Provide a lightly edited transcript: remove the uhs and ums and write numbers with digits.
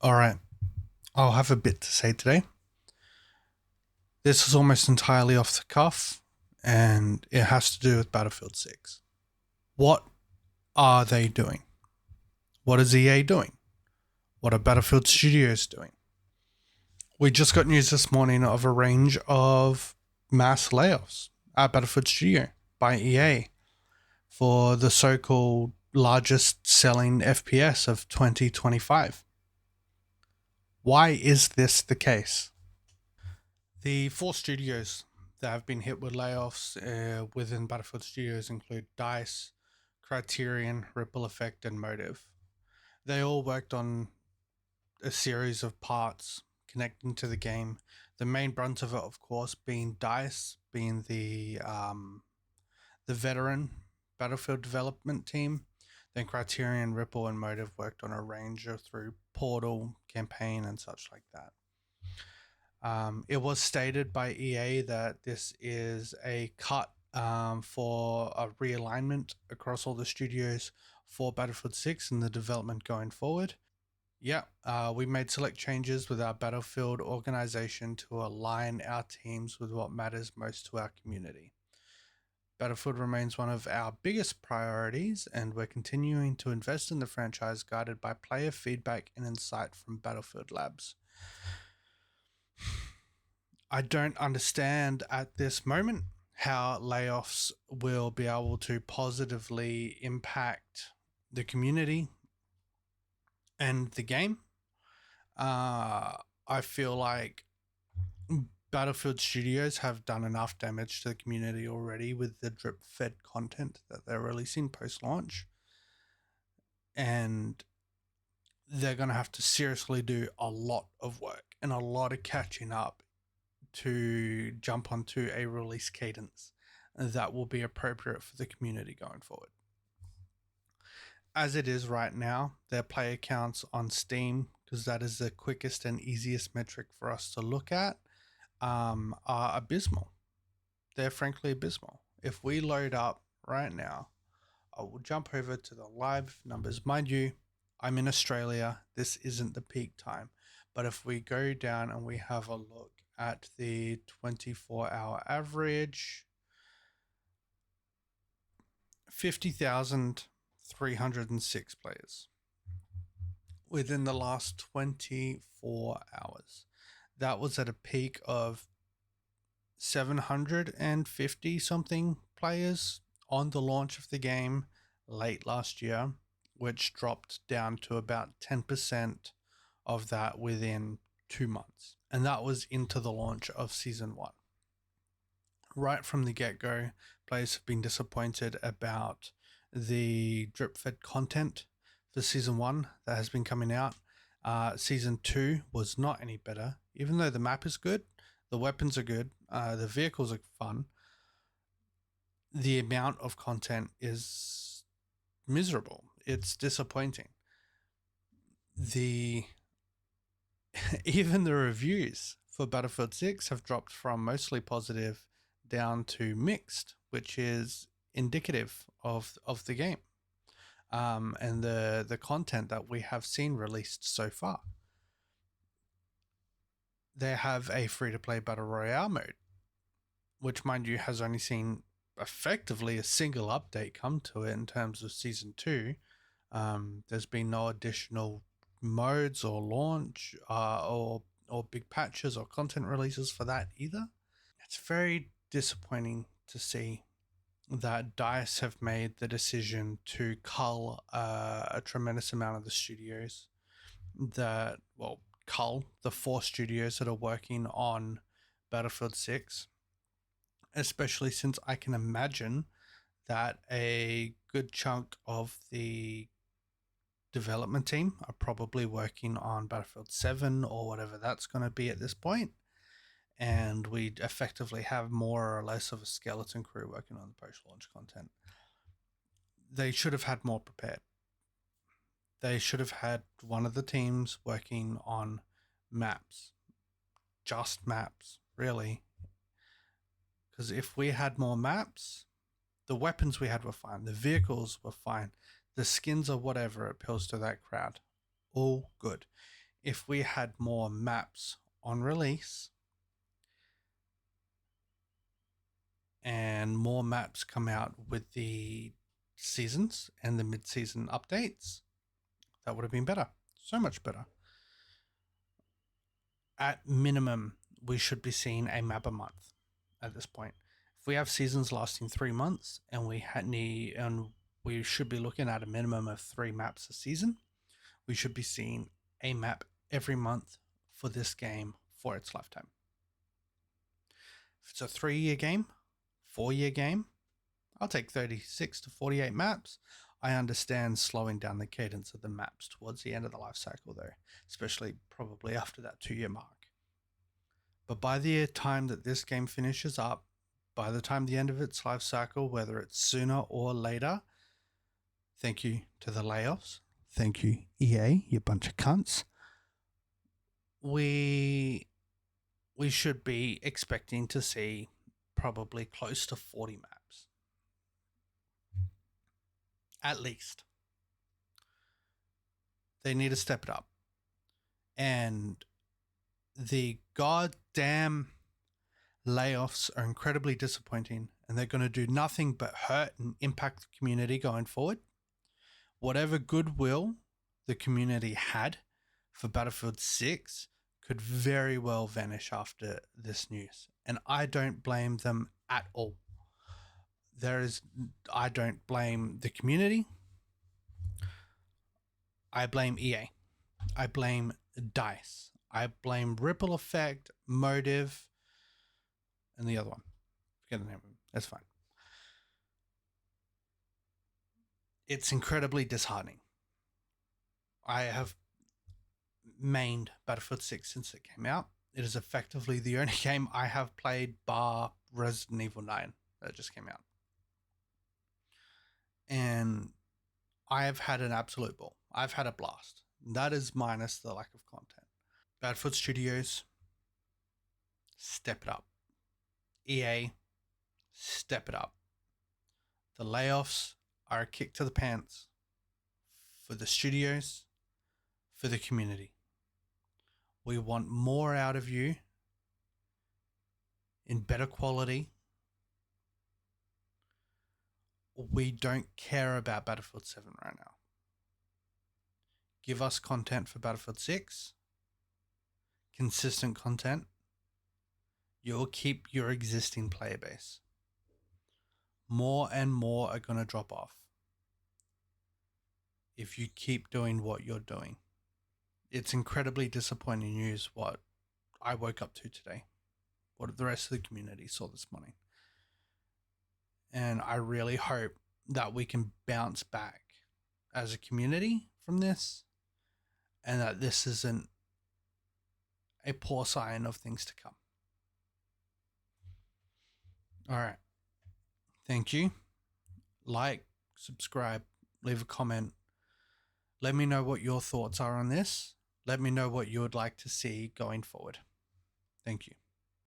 All right, I'll have a bit to say today. This is almost entirely off the cuff, and it has to do with Battlefield 6. What are they doing? What is EA doing? What are Battlefield Studios doing? We just got news this morning of a range of mass layoffs at Battlefield Studio by EA for the so called largest selling FPS of 2025. Why is this the case? The four studios that have been hit with layoffs within Battlefield Studios include DICE, Criterion, Ripple Effect, and Motive. They all worked on a series of parts connecting to the game. The main brunt of it, of course, being DICE, being the veteran Battlefield development team. Then Criterion, Ripple, and Motive worked on a range of through Portal, campaign, and such like that. It was stated by EA that this is a cut for a realignment across all the studios for Battlefield 6 and the development going forward. Yeah, we made select changes with our Battlefield organization to align our teams with what matters most to our community. Battlefield remains one of our biggest priorities, and we're continuing to invest in the franchise guided by player feedback and insight from Battlefield Labs. I don't understand at this moment how layoffs will be able to positively impact the community and the game. I feel like Battlefield Studios have done enough damage to the community already with the drip fed content that they're releasing post launch. And they're going to have to seriously do a lot of work and a lot of catching up to jump onto a release cadence that will be appropriate for the community going forward. As it is right now, their player counts on Steam, because that is the quickest and easiest metric for us to look at, are abysmal. They're frankly abysmal. If we load up right now, I will jump over to the live numbers. Mind you, I'm in Australia. This isn't the peak time. But if we go down and we have a look at the 24-hour average, 50,306 players within the last 24 hours. That was at a peak of 750 something players on the launch of the game late last year, which dropped down to about 10% of that within 2 months. And that was into the launch of Season 1. Right from the get-go, players have been disappointed about the drip-fed content for Season 1 that has been coming out. Season 2 was not any better, even though the map is good, the weapons are good, the vehicles are fun. The amount of content is miserable. It's disappointing. Even the reviews for Battlefield 6 have dropped from mostly positive down to mixed, which is indicative of the game and the content that we have seen released so far. They have a free-to-play Battle Royale mode, which, mind you, has only seen effectively a single update come to it in terms of Season 2. There's been no additional modes or launch or big patches or content releases for that either. It's very disappointing to see that DICE have made the decision to cull a tremendous amount of the studios cull the 4 studios that are working on Battlefield 6, especially since I can imagine that a good chunk of the development team are probably working on Battlefield 7 or whatever that's going to be at this point. And we effectively have more or less of a skeleton crew working on the post-launch content. They should have had more prepared. They should have had one of the teams working on maps. Just maps, really. Because if we had more maps, the weapons we had were fine. The vehicles were fine. The skins or whatever appeals to that crowd. All good. if we had more maps on release and more maps come out with the seasons and the mid-season updates, that would have been better. So much better. At minimum, we should be seeing a map a month at this point. If we have seasons lasting 3 months and we should be looking at a minimum of 3 maps a season, we should be seeing a map every month for this game for its lifetime. If it's a 3-year game, 4-year game, I'll take 36 to 48 maps. I understand slowing down the cadence of the maps towards the end of the life cycle, though, especially probably after that 2-year mark. But by the time that this game finishes up, by the time the end of its life cycle, whether it's sooner or later, thank you to the layoffs. Thank you, EA, you bunch of cunts. We should be expecting to see probably close to 40 maps. At least. They need to step it up. And the goddamn layoffs are incredibly disappointing, and they're going to do nothing but hurt and impact the community going forward. Whatever goodwill the community had for Battlefield 6 could very well vanish after this news. And I don't blame them at all. I don't blame the community. I blame EA. I blame DICE. I blame Ripple Effect, Motive, and the other one. Forget the name of it. That's fine. It's incredibly disheartening. I have mained Battlefield 6 since it came out. It is effectively the only game I have played bar Resident Evil 9 that just came out. And I have had an absolute ball. I've had a blast. That is minus the lack of content. Battlefield Studios, step it up. EA, step it up. The layoffs are a kick to the pants for the studios, for the community. We want more out of you in better quality. We don't care about Battlefield 7 right now. Give us content for Battlefield 6. Consistent content. You'll keep your existing player base. More and more are going to drop off if you keep doing what you're doing. It's incredibly disappointing news what I woke up to today, what the rest of the community saw this morning. And I really hope that we can bounce back as a community from this, and that this isn't a poor sign of things to come. All right. Thank you. Like, subscribe, leave a comment. Let me know what your thoughts are on this. Let me know what you would like to see going forward. Thank you.